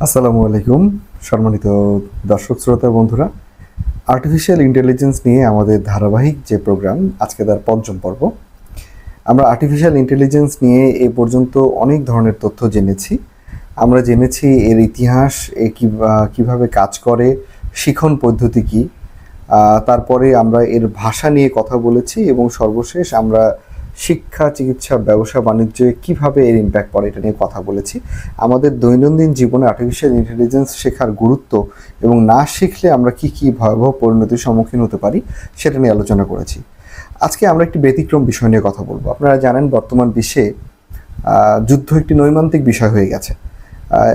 আসসালামু আলাইকুম সম্মানিত দর্শক শ্রোতা বন্ধুরা। আর্টিফিশিয়াল ইন্টেলিজেন্স নিয়ে আমাদের ধারাবাহিক যে প্রোগ্রাম, আজকে তার পঞ্চম পর্ব। আমরা আর্টিফিশিয়াল ইন্টেলিজেন্স নিয়ে এ পর্যন্ত অনেক ধরনের তথ্য জেনেছি। আমরা জেনেছি এর ইতিহাস, কিভাবে কাজ করে, শিখন পদ্ধতি কী, তারপরে আমরা এর ভাষা নিয়ে কথা বলেছি এবং সর্বশেষ আমরা শিক্ষা, চিকিৎসা, ব্যবসা, বাণিজ্যে কীভাবে এর ইম্প্যাক্ট পড়ে এটা নিয়ে কথা বলেছি। আমাদের দৈনন্দিন জীবনে আর্টিফিশিয়াল ইন্টেলিজেন্স শেখার গুরুত্ব এবং না শিখলে আমরা কী কী ভয়াবহ পরিণতির সম্মুখীন হতে পারি সেটা নিয়ে আলোচনা করেছি। আজকে আমরা একটি ব্যতিক্রম বিষয় নিয়ে কথা বলবো। আপনারা জানেন বর্তমান বিশ্বে যুদ্ধ একটি নৈমিত্তিক বিষয় হয়ে গেছে।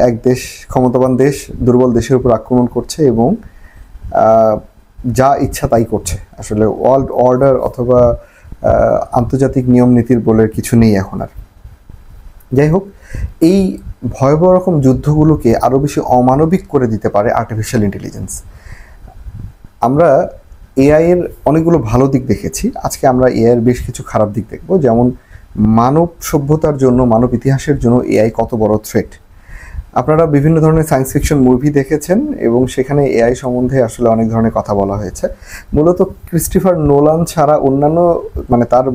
এক দেশ, ক্ষমতাবান দেশ, দুর্বল দেশের উপর আক্রমণ করছে এবং যা ইচ্ছা তাই করছে। আসলে ওয়ার্ল্ড অর্ডার অথবা আন্তর্জাতিক নিয়ম নীতির বলে কিছু নেই এখন আর। যাই হোক, এই ভয়াবহ রকম যুদ্ধগুলোকে আরও বেশি অমানবিক করে দিতে পারে আর্টিফিশিয়াল ইন্টেলিজেন্স। আমরা এআই এর অনেকগুলো ভালো দিক দেখেছি, আজকে আমরা এআই এর বেশ কিছু খারাপ দিক দেখব। যেমন মানব সভ্যতার জন্য, মানব ইতিহাসের জন্য এআই কত বড় থ্রেট। আপনারা বিভিন্ন ধরনের সায়েন্স ফিকশন মুভি দেখেছেন এবং সেখানে এআই সম্বন্ধে আসলে অনেক ধরনের কথা বলা হয়েছে। মূলত ক্রিস্টোফার নোলান ছাড়া অন্যান্য, মানে তার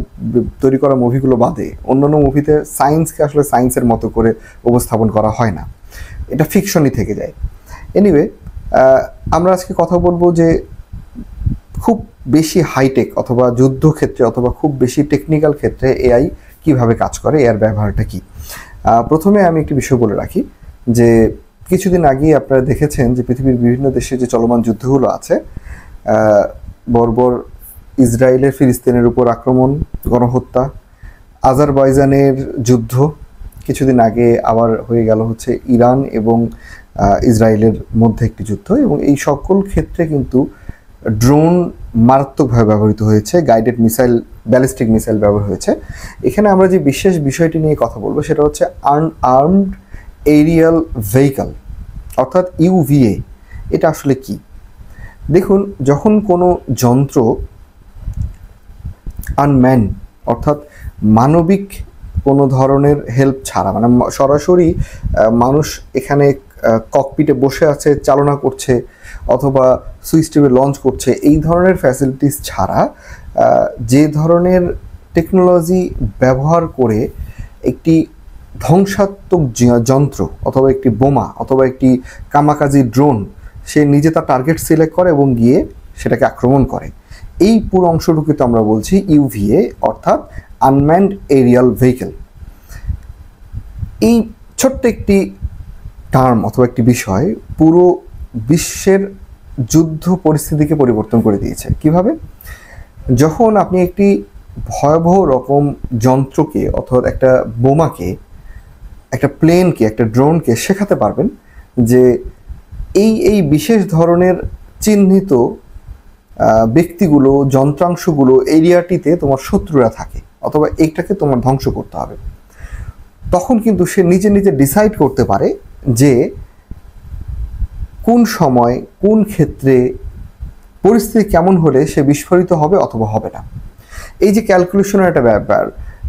তৈরি করা মুভিগুলো বাদে অন্যান্য মুভিতে সায়েন্সকে আসলে সায়েন্সের মতো করে উপস্থাপন করা হয় না, এটা ফিকশনই থেকে যায়। এনিওয়ে, আমরা আজকে কথা বলবো যে খুব বেশি হাইটেক অথবা যুদ্ধক্ষেত্রে অথবা খুব বেশি টেকনিক্যাল ক্ষেত্রে এআই কীভাবে কাজ করে, এর ব্যবহারটা কী। প্রথমে আমি একটি বিষয় বলে রাখি যে কিছুদিন আগেই আপনারা দেখেছেন যে পৃথিবীর বিভিন্ন দেশে যে চলমান যুদ্ধগুলো আছে, বর্বর ইসরায়েলের ফিলিস্তিনের উপর আক্রমণ, গণহত্যা, আজারবাইজানের যুদ্ধ, কিছুদিন আগে আবার হয়ে গেল হচ্ছে ইরান এবং ইসরায়েলের মধ্যে একটি যুদ্ধ। এবং এই সকল ক্ষেত্রে কিন্তু ড্রোন মারাত্মকভাবে ব্যবহৃত হয়েছে, গাইডেড মিসাইল, ব্যালিস্টিক মিসাইল ব্যবহার হয়েছে। এখানে আমরা যে বিশেষ বিষয়টি নিয়ে কথা বলবো সেটা হচ্ছে আনআর্মড এরিয়াল ভেহিকল, অর্থাৎ ইউভিএ। এটা আসলে কি? দেখুন, যখন কোনো যন্ত্র আনম্যান, অর্থাৎ মানবিক কোনো ধরনের হেল্প ছাড়া, মানে সরাসরি মানুষ এখানে ককপিটে বসে আছে, চালনা করছে অথবা সুইচ টিপে লঞ্চ করছে, এই ধরনের ফ্যাসিলিটিস ছাড়া যে ধরনের টেকনোলজি ব্যবহার করে একটি ধ্বংসাত্মক যন্ত্র অথবা একটি বোমা অথবা একটি কামাকাজি ড্রোন সে নিজে তার টার্গেট সিলেক্ট করে এবং গিয়ে সেটাকে আক্রমণ করে, এই পুরো অংশটুকুতে আমরা বলছি ইউভিএ, অর্থাৎ আনম্যানড এরিয়াল ভেহিকেল। এই ছোট্ট একটি টার্ম অথবা একটি বিষয় পুরো বিশ্বের যুদ্ধ পরিস্থিতিকে পরিবর্তন করে দিয়েছে। কিভাবে? যখন আপনি একটি ভয়াবহ রকম যন্ত্রকে অথবা একটা বোমাকে, একটা প্লেনকে, একটা ড্রোনকে শেখাতে পারবেন যে এই বিশেষ ধরনের চিহ্নিত ব্যক্তিগুলো, যন্ত্রাংশগুলো এরিয়াটিতে তোমার শত্রুরা থাকে অথবা এইটাকে তোমার ধ্বংস করতে হবে, তখন কিন্তু সে নিজে নিজে ডিসাইড করতে পারে যে কোন সময়, কোন ক্ষেত্রে, পরিস্থিতি কেমন হলে সে বিস্ফোরিত হবে অথবা হবে না। এই যে ক্যালকুলেশনের একটা ব্যাপার,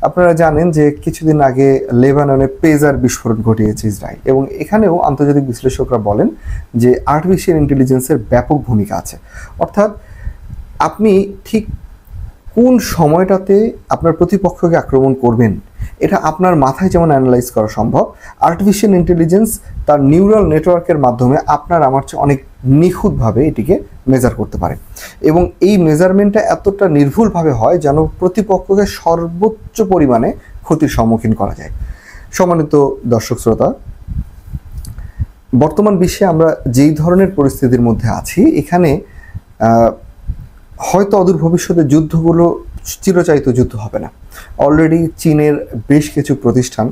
আপনারা জানেন যে কিছুদিন আগে লেবাননে পেজার বিস্ফোরণ ঘটিয়েছে ইসরায়েল, এবং এখানেও আন্তর্জাতিক বিশ্লেষকরা বলেন যে আর্টিফিশিয়াল ইন্টেলিজেন্সের ব্যাপক ভূমিকা আছে। অর্থাৎ আপনি ঠিক কোন সময়টাতে আপনার প্রতিপক্ষকে আক্রমণ করবেন, এটা আপনার মাথায় যেমন অ্যানালাইজ করা সম্ভব, আর্টিফিশিয়াল ইন্টেলিজেন্স তার নিউরাল নেটওয়ার্কের মাধ্যমে আপনার আমার চেয়ে অনেক নিখুঁতভাবে এটিকে মেজার করতে পারে। এবং এই মেজারমেন্টটা এতটা নির্ভুলভাবে হয় যেন প্রতিপক্ষকে সর্বোচ্চ পরিমাণে ক্ষতির সম্মুখীন করা যায়। সম্মানিত দর্শক শ্রোতা, বর্তমান বিশ্বে আমরা যেই ধরনের পরিস্থিতির মধ্যে আছি, এখানে হয়তো অদূর ভবিষ্যতে যুদ্ধগুলো চিরচারিত যুদ্ধ হবে না। অলরেডি চীনের বেশ কিছু প্রতিষ্ঠান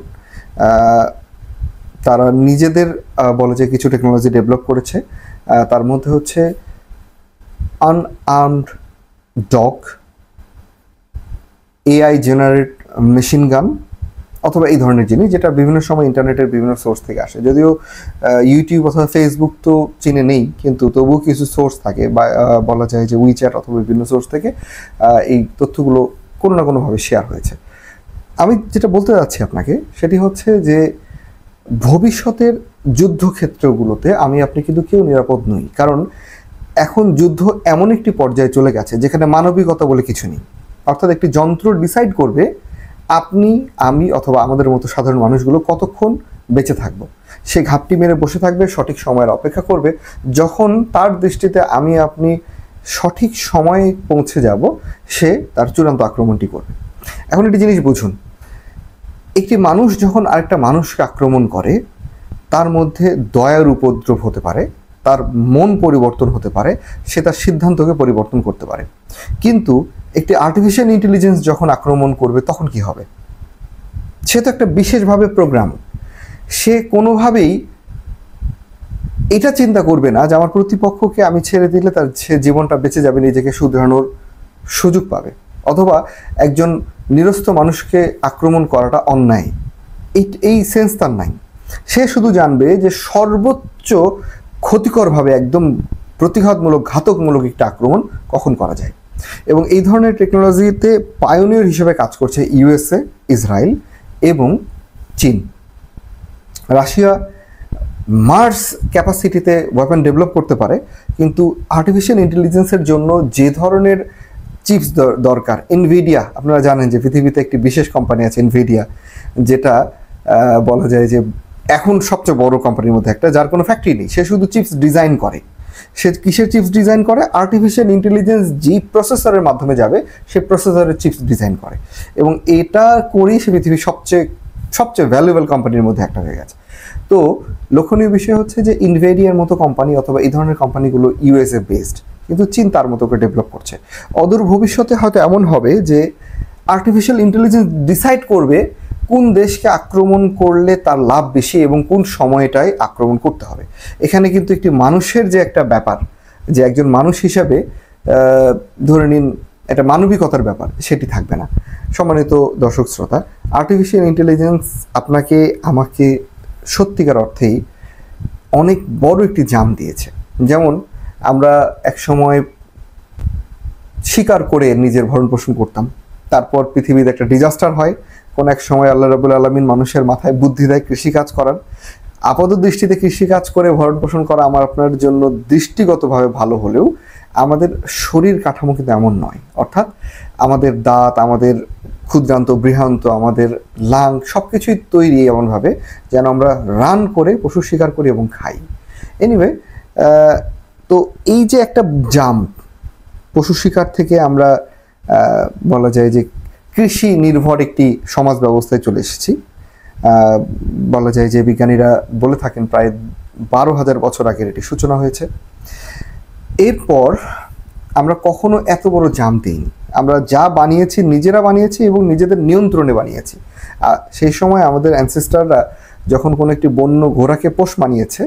তারা নিজেদের বলা যায় কিছু টেকনোলজি ডেভেলপ করেছে। তার মধ্যে হচ্ছে unarmed dog, AI generate machine gun অথবা এই ধরনের জিনিস, যেটা বিভিন্ন সময় ইন্টারনেটের বিভিন্ন সোর্স থেকে আসে। যদিও ইউটিউব অথবা ফেসবুক তো চীনে নেই, কিন্তু তবুও কিছু সোর্স থাকে, বা বলা যায় যে উইচ্যাট অথবা বিভিন্ন সোর্স থেকে এই তথ্যগুলো কোনো না কোনোভাবে শেয়ার হয়েছে। আমি যেটা বলতে যাচ্ছি আপনাকে সেটি হচ্ছে যে ভবিষ্যতের যুদ্ধক্ষেত্রগুলোতে আমি আপনি কিন্তু কেউ নিরাপদ নই, কারণ এখন যুদ্ধ এমন একটি পর্যায়ে চলে গেছে যেখানে মানবিকতা বলে কিছু নেই। অর্থাৎ একটি যন্ত্র ডিসাইড করবে আপনি, আমি অথবা আমাদের মতো সাধারণ মানুষগুলো কতক্ষণ বেঁচে থাকবো। সে ঘাপটি মেরে বসে থাকবে, সঠিক সময়ের অপেক্ষা করবে, যখন তার দৃষ্টিতে আমি আপনি সঠিক সময়ে পৌঁছে যাব সে তার চূড়ান্ত আক্রমণটি করবে। এখন একটি জিনিস বুঝুন, একটি মানুষ যখন আরেকটা মানুষকে আক্রমণ করে তার মধ্যে দয়ার উপদ্রব হতে পারে, তার মন পরিবর্তন হতে পারে, সে তার সিদ্ধান্তকে পরিবর্তন করতে পারে। কিন্তু একটি আর্টিফিশিয়াল ইন্টেলিজেন্স যখন আক্রমণ করবে তখন কি হবে? সে তো একটা বিশেষভাবে প্রোগ্রাম। সে কোনোভাবেই এটা চিন্তা করবে না যে আমার প্রতিপক্ষকে আমি ছেড়ে দিলে তার সে জীবনটা বেঁচে যাবে, নিজেকে শুধরানোর সুযোগ পাবে, অথবা একজন নিরস্ত মানুষকে আক্রমণ করাটা অন্যায়, এই সেন্স তার নাই। সে শুধু জানবে যে সর্বোচ্চ ক্ষতিকরভাবে একদম প্রতিঘাতমূলক ঘাতকমূলক একটা আক্রমণ কখন করা যায়। এবং এই ধরনের টেকনোলজিতে পায়োনিয়র হিসেবে কাজ করছে ইউএসএ, ইসরায়েল এবং চীন। রাশিয়া মার্স ক্যাপাসিটিতে ওয়েপন ডেভেলপ করতে পারে, কিন্তু আর্টিফিশিয়াল ইন্টেলিজেন্সের জন্য যে ধরনের চিপস দরকার, এনভিডিয়া, আপনারা জানেন যে পৃথিবীতে একটি বিশেষ কোম্পানি আছে এনভিডিয়া, যেটা বলা যায় যে এখন সবচেয়ে বড় কোম্পানির মধ্যে একটা, যার কোনো ফ্যাক্টরি নেই, সে শুধু চিপস ডিজাইন করে। সে কিসের চিপস ডিজাইন করে? আর্টিফিশিয়াল ইন্টেলিজেন্স যে প্রসেসরের মাধ্যমে যাবে সে প্রসেসরের চিপস ডিজাইন করে, এবং এটা করেই সে পৃথিবীর সবচেয়ে ভ্যালুয়েবল কোম্পানির মধ্যে একটা হয়ে গেছে। তো লক্ষণীয় বিষয় হচ্ছে যে ইনভিডিয়ার মতো কোম্পানি অথবা এই ধরনের কোম্পানিগুলো ইউএসএ বেসড, কিন্তু চীন তার মতো করে ডেভেলপ করছে। অদূর ভবিষ্যতে হয়তো এমন হবে যে আর্টিফিশিয়াল ইন্টেলিজেন্স ডিসাইড করবে কোন দেশকে আক্রমণ করলে তার লাভ বেশি এবং কোন সময়টায় আক্রমণ করতে হবে। এখানে কিন্তু একটি মানুষের যে একটা ব্যাপার, যে একজন মানুষ হিসাবে ধরে নিন একটা মানবিকতার ব্যাপার, সেটি থাকবে না। সম্মানিত দর্শক শ্রোতা, আর্টিফিশিয়াল ইন্টেলিজেন্স আপনাকে আমাকে সত্যিকার অর্থেই অনেক বড় একটি জাম দিয়েছে। যেমন আমরা এক সময় শিকার করে নিজের ভরণ পোষণ করতাম, তারপর পৃথিবীতে একটা ডিজাস্টার হয়, কোন এক সময় আল্লাহ রাব্বুল আলামিন মানুষের মাথায় বুদ্ধি দেয় কৃষিকাজ করার। আপাত দৃষ্টিতে কৃষিকাজ করে ভরণ পোষণ করা আমার আপনার জন্য দৃষ্টিগতভাবে ভালো হলেও আমাদের শরীর কাঠামো কিন্তু এমন নয়। অর্থাৎ আমাদের দাঁত, আমাদের ক্ষুদ্রান্ত বৃহান্ত, আমাদের লাং সব কিছুই তৈরি এমনভাবে যেন আমরা রান করে পশু শিকার করি এবং খাই। এনিওয়ে, তো এই যে একটা জাম, পশু শিকার থেকে আমরা বলা যায় যে কৃষি নির্ভর একটি সমাজ ব্যবস্থায় চলে এসেছি। বলা যায় যে বিজ্ঞানীরা বলে থাকেন প্রায় 12,000 বছর আগের এটি সূচনা হয়েছে। এরপর আমরা কখনো এত বড় জাম দিইনি। আমরা যা বানিয়েছি নিজেরা বানিয়েছি এবং নিজেদের নিয়ন্ত্রণে বানিয়েছি। সেই সময় আমাদের অ্যানসেস্টাররা যখন কোনো একটি বন্য ঘোড়াকে পোষ মানিয়েছে,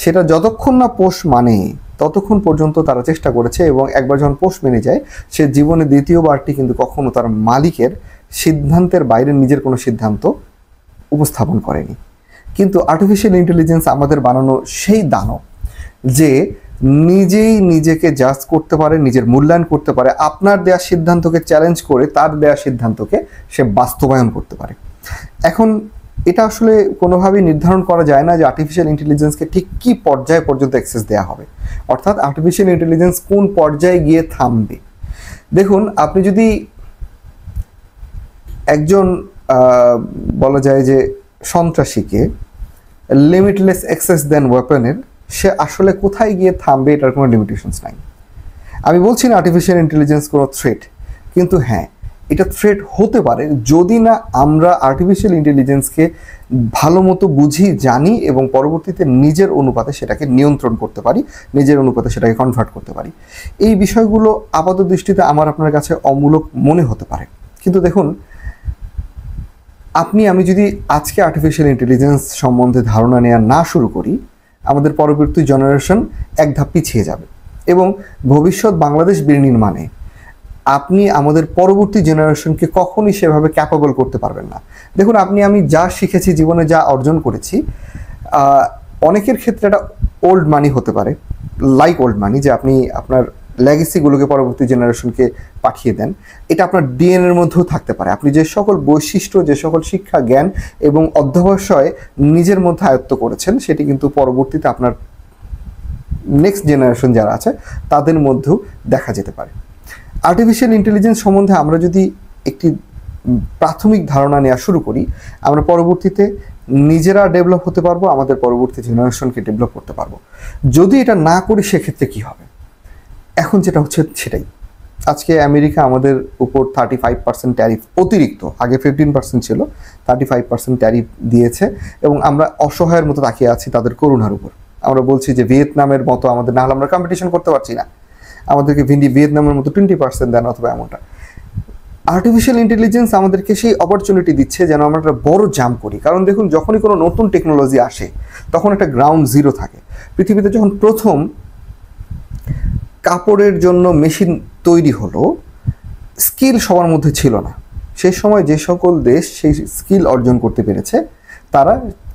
সেটা যতক্ষণ না পোষ মানে ততক্ষণ পর্যন্ত তারা চেষ্টা করেছে, এবং একবার যখন পোষ মেনে যায় সে জীবনে দ্বিতীয়বারটি কিন্তু কখনো তার মালিকের সিদ্ধান্তের বাইরে নিজের কোনো সিদ্ধান্ত উপস্থাপন করেনি। কিন্তু আর্টিফিশিয়াল ইন্টেলিজেন্স আমাদের বানানো সেই দানব যে নিজেই নিজেকে জাজ করতে পারে, নিজের মূল্যায়ন করতে পারে, আপনার দেয়া সিদ্ধান্তকে চ্যালেঞ্জ করে তার দেয়া সিদ্ধান্তকে সে বাস্তবায়ন করতে পারে। এখন এটা আসলে কোনোভাবেই নির্ধারণ করা যায় না যে আর্টিফিশিয়াল ইন্টেলিজেন্সকে ঠিক কী পর্যায় পর্যন্ত অ্যাক্সেস দেওয়া হবে, অর্থাৎ আর্টিফিশিয়াল ইন্টেলিজেন্স কোন পর্যায়ে গিয়ে থামবে। দেখুন, আপনি যদি একজন বলা যায় যে সন্ত্রাসীকে লিমিটলেস অ্যাক্সেস দেন ওয়েপনের, সে আসলে কোথায় গিয়ে থামবে এটার কোনো লিমিটেশনস নাই। আমি বলছি না আর্টিফিশিয়াল ইন্টেলিজেন্স কোনো থ্রেট, কিন্তু হ্যাঁ, এটা থ্রেট হতে পারে যদি না আমরা আর্টিফিশিয়াল ইন্টেলিজেন্সকে ভালো মতো বুঝি, জানি এবং পরবর্তীতে নিজের অনুপাতে সেটাকে নিয়ন্ত্রণ করতে পারি, নিজের অনুপাতে সেটাকে কনভার্ট করতে পারি। এই বিষয়গুলো আপাত দৃষ্টিতে আমার আপনার কাছে অমূলক মনে হতে পারে, কিন্তু দেখুন, আমি যদি আজকে আর্টিফিশিয়াল ইন্টেলিজেন্স সম্বন্ধে ধারণা নেওয়া না শুরু করি, আমাদের পরবর্তী জেনারেশন এক ধাপ পিছিয়ে যাবে, এবং ভবিষ্যৎ বাংলাদেশ বিনির্মাণে আপনি আমাদের পরবর্তী জেনারেশনকে কখনই সেভাবে ক্যাপাবল করতে পারবেন না। দেখুন, আমি যা শিখেছি জীবনে, যা অর্জন করেছি, অনেকের ক্ষেত্রে এটা ওল্ড মানি হতে পারে, লাইক ওল্ড মানি, যে আপনি আপনার লেগেসিগুলোকে পরবর্তী জেনারেশনকে পাঠিয়ে দেন, এটা আপনার ডিএনএর মধ্যেও থাকতে পারে। আপনি যে সকল বৈশিষ্ট্য, যে সকল শিক্ষা, জ্ঞান এবং অধ্যবসায় নিজের মধ্যে আয়ত্ত করেছেন, সেটি কিন্তু পরবর্তীতে আপনার নেক্সট জেনারেশন যারা আছে তাদের মধ্যেও দেখা যেতে পারে। আর্টিফিশিয়াল ইন্টেলিজেন্স সম্বন্ধে আমরা যদি একটি প্রাথমিক ধারণা নেওয়া শুরু করি, আমরা পরবর্তীতে নিজেরা ডেভেলপ হতে পারবো, আমাদের পরবর্তী জেনারেশনকে ডেভেলপ করতে পারবো। যদি এটা না করি সেক্ষেত্রে কী হবে? এখন যেটা হচ্ছে সেটাই, আজকে আমেরিকা আমাদের উপর 35% ট্যারিফ অতিরিক্ত, আগে 15% ছিল, 35% ট্যারিফ দিয়েছে এবং আমরা অসহায়ের মতো তাকিয়ে আছি তাদের করুণার উপর। আমরা বলছি যে ভিয়েতনামের মতো আমাদের না হলে আমরা কম্পিটিশন করতে পারছি না, আমাদেরকে ভিয়েতনামের মতো 20% দেন অথবা এমনটা। আর্টিফিশিয়াল ইন্টেলিজেন্স আমাদেরকে সেই অপরচুনিটি দিচ্ছে যেন আমরা একটা বড় জাম্প করি। কারণ দেখুন, যখনই কোনো নতুন টেকনোলজি আসে তখন একটা গ্রাউন্ড জিরো থাকে। পৃথিবীতে যখন প্রথম কাপড়ের জন্য মেশিন তৈরি হলো, স্কিল সবার মধ্যে ছিল না। সেই সময় যে সকল দেশ সেই স্কিল অর্জন করতে পেরেছে তারা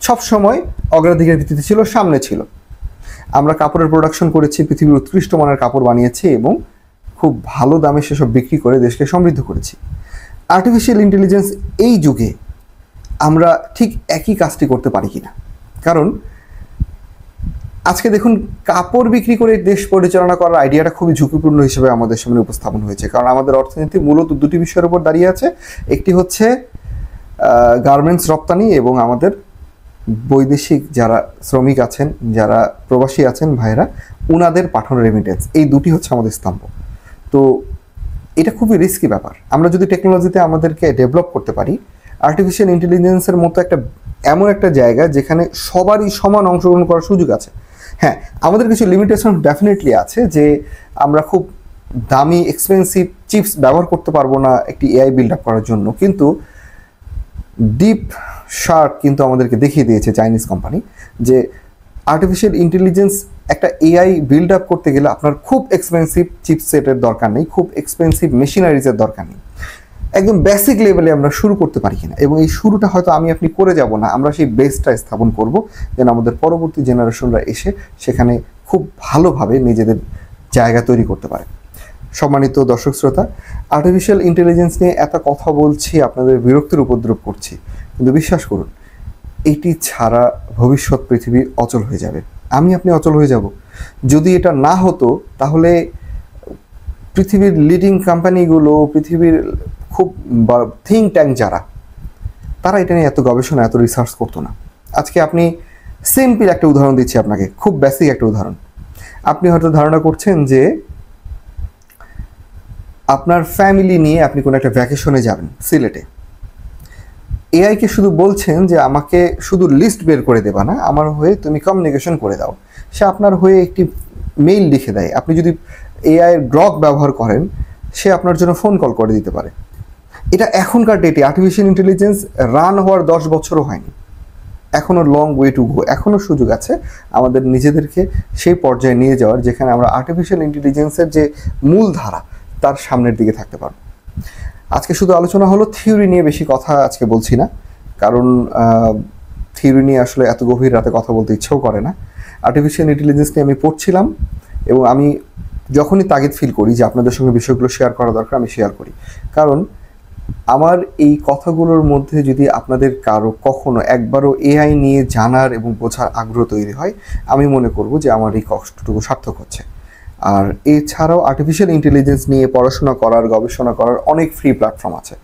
সবসময় অগ্রাধিকার ভিত্তিতে ছিল, সামনে ছিল। আমরা কাপড়ের প্রোডাকশন করেছি, পৃথিবীর উৎকৃষ্ট মানের কাপড় বানিয়েছি এবং খুব ভালো দামে সেসব বিক্রি করে দেশকে সমৃদ্ধ করেছি। আর্টিফিশিয়াল ইন্টেলিজেন্স এই যুগে আমরা ঠিক একই কাজটি করতে পারি কিনা? কারণ আজকে দেখুন, কাপড় বিক্রি করে দেশ পরিচালনা করার আইডিয়াটা খুবই ঝুঁকিপূর্ণ হিসেবে আমাদের সামনে উপস্থাপন হয়েছে। কারণ আমাদের অর্থনীতি মূলত দুটি বিষয়ের উপর দাঁড়িয়ে আছে। একটি হচ্ছে গার্মেন্টস রপ্তানি এবং আমাদের বৈদেশিক যারা শ্রমিক আছেন, যারা প্রবাসী আছেন ভাইরা, ওনাদের পাঠানো রেমিটেন্স, এই দুটি হচ্ছে আমাদের স্তম্ভ। তো এটা খুবই রিস্কি ব্যাপার। আমরা যদি টেকনোলজিতে আমাদেরকে ডেভেলপ করতে পারি, আর্টিফিশিয়াল ইন্টেলিজেন্সের মতো এমন একটা জায়গা যেখানে সবারই সমান অংশগ্রহণ করার সুযোগ আছে। হ্যাঁ, আমাদের কিছু লিমিটেশন ডেফিনেটলি আছে, যে আমরা খুব দামি এক্সপেন্সিভ চিপস ব্যবহার করতে পারবো না একটি এআই বিল্ড আপ করার জন্য। কিন্তু ডিপ শার্ক কিন্তু আমাদেরকে দেখিয়ে দিয়েছে, চাইনিজ কোম্পানি, যে আর্টিফিশিয়াল ইন্টেলিজেন্স একটা এআই বিল্ড আপ করতে গেলে আপনার খুব এক্সপেন্সিভ চিপসেটের দরকার নেই, খুব এক্সপেন্সিভ মেশিনারিজের দরকার নেই। একদম বেসিক লেভেলে আমরা শুরু করতে পারি কিনা, এবং এই শুরুটা হয়তো আপনি করে যাব না, আমরা সেই বেসটা স্থাপন করব যেন আমাদের পরবর্তী জেনারেশনরা এসে সেখানে খুব ভালোভাবে নিজেদের জায়গা তৈরি করতে পারে। সম্মানিত দর্শক শ্রোতা, আর্টিফিশিয়াল ইন্টেলিজেন্স নিয়ে এত কথা বলছি, আপনাদের বিরক্তির উপদ্রব করছি, কিন্তু বিশ্বাস করুন, এটি ছাড়া ভবিষ্যৎ পৃথিবী অচল হয়ে যাবে। আপনি অচল হয়ে যাব। যদি এটা না হতো তাহলে পৃথিবীর লিডিং কোম্পানিগুলো, পৃথিবীর খুব থিঙ্ক ট্যাঙ্ক যারা, তারা এটা নিয়ে এত গবেষণা, এত রিসার্চ করতো না। আজকে আপনি সিম্পল একটা উদাহরণ দিচ্ছি আপনাকে, খুব বেসিক একটা উদাহরণ। আপনি হয়তো ধারণা করছেন যে আপনার ফ্যামিলি নিয়ে আপনি কোনো একটা ভ্যাকেশনে যাবেন সিলেটে। এআইকে শুধু বলছেন যে আমাকে শুধু লিস্ট বের করে দেবা না, আমার হয়ে তুমি কমিউনিকেশন করে দাও। সে আপনার হয়ে একটি মেইল লিখে দেয়। আপনি যদি এআই গ্রক ব্যবহার করেন, সে আপনার জন্য ফোন কল করে দিতে পারে। এটা এখনকার ডেটে আর্টিফিশিয়াল ইন্টেলিজেন্স রান হওয়ার 10 বছরও হয়নি, এখনও লং ওয়ে টু গো। এখনও সুযোগ আছে আমাদের নিজেদেরকে সেই পর্যায়ে নিয়ে যাওয়ার, যেখানে আমরা আর্টিফিশিয়াল ইন্টেলিজেন্সের যে মূল ধারা তার সামনের দিকে থাকতে পারব। আজকে শুধু আলোচনা হলো, থিওরি নিয়ে বেশি কথা আজকে বলছি না, কারণ থিওরি নিয়ে আসলে এত গভীর রাতে কথা বলতে ইচ্ছেও করে না। আর্টিফিশিয়াল ইন্টেলিজেন্স নিয়ে আমি পড়ছিলাম এবং আমি যখনই তাগিদ ফিল করি যে আপনাদের সঙ্গে বিষয়গুলো শেয়ার করা দরকার, আমি শেয়ার করি। কারণ আমার এই কথাগুলোর মধ্যে যদি আপনাদের কারো কখনো একবারও এআই নিয়ে জানার এবং বোঝার আগ্রহ তৈরি হয়, আমি মনে করব যে আমার এই কষ্টটুকু সার্থক হচ্ছে। আর এছাড়াও আর্টিফিশিয়াল ইন্টেলিজেন্স নিয়ে পড়াশোনা করার, গবেষণা করার অনেক ফ্রি প্ল্যাটফর্ম আছে।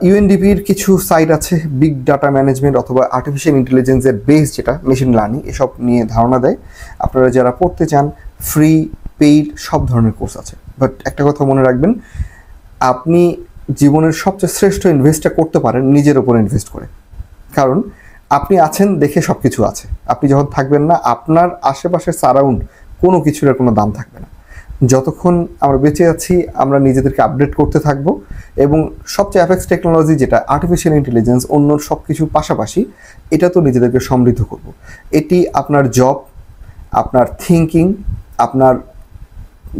ইউএনডিপির কিছু সাইট আছে, বিগ ডাটা ম্যানেজমেন্ট অথবা আর্টিফিশিয়াল ইন্টেলিজেন্সের বেস যেটা মেশিন লার্নিং, এসব নিয়ে ধারণা দেয়। আপনারা যারা পড়তে চান, ফ্রি পেইড সব ধরনের কোর্স আছে। বাট একটা কথা মনে রাখবেন, আপনি জীবনের সবচেয়ে শ্রেষ্ঠ ইনভেস্টটা করতে পারেন নিজের উপর ইনভেস্ট করে। কারণ আপনি আছেন দেখে সব কিছু আছে। আপনি যখন থাকবেন না, আপনার আশেপাশের সারাউন্ড কোনো কিছুর কোনো দাম থাকবে না। যতক্ষণ আমরা বেঁচে আছি, আমরা নিজেদেরকে আপডেট করতে থাকবো এবং সবচেয়ে অ্যাপেক্স টেকনোলজি যেটা আর্টিফিশিয়াল ইন্টেলিজেন্স, অন্য সব কিছুর পাশাপাশি এটা তো নিজেদেরকে সমৃদ্ধ করব। এটি আপনার জব, আপনার থিঙ্কিং, আপনার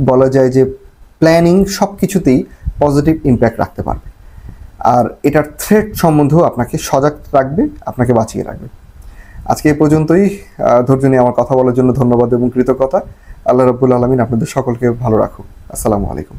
বলা যায় যে প্ল্যানিং, সব কিছুতেই পজিটিভ ইম্প্যাক্ট রাখতে পারবে। আর এটার থ্রেট সম্বন্ধেও আপনাকে সজাগ রাখবে, আপনাকে বাঁচিয়ে রাখবে। আজকে এই পর্যন্তই। ধৈর্য নিয়ে আমার কথা বলার জন্য ধন্যবাদ এবং কৃতজ্ঞতা। আল্লাহ রাব্বুল আলামিন আপনাদের সকলকে ভালো রাখুক। আসসালামু আলাইকুম।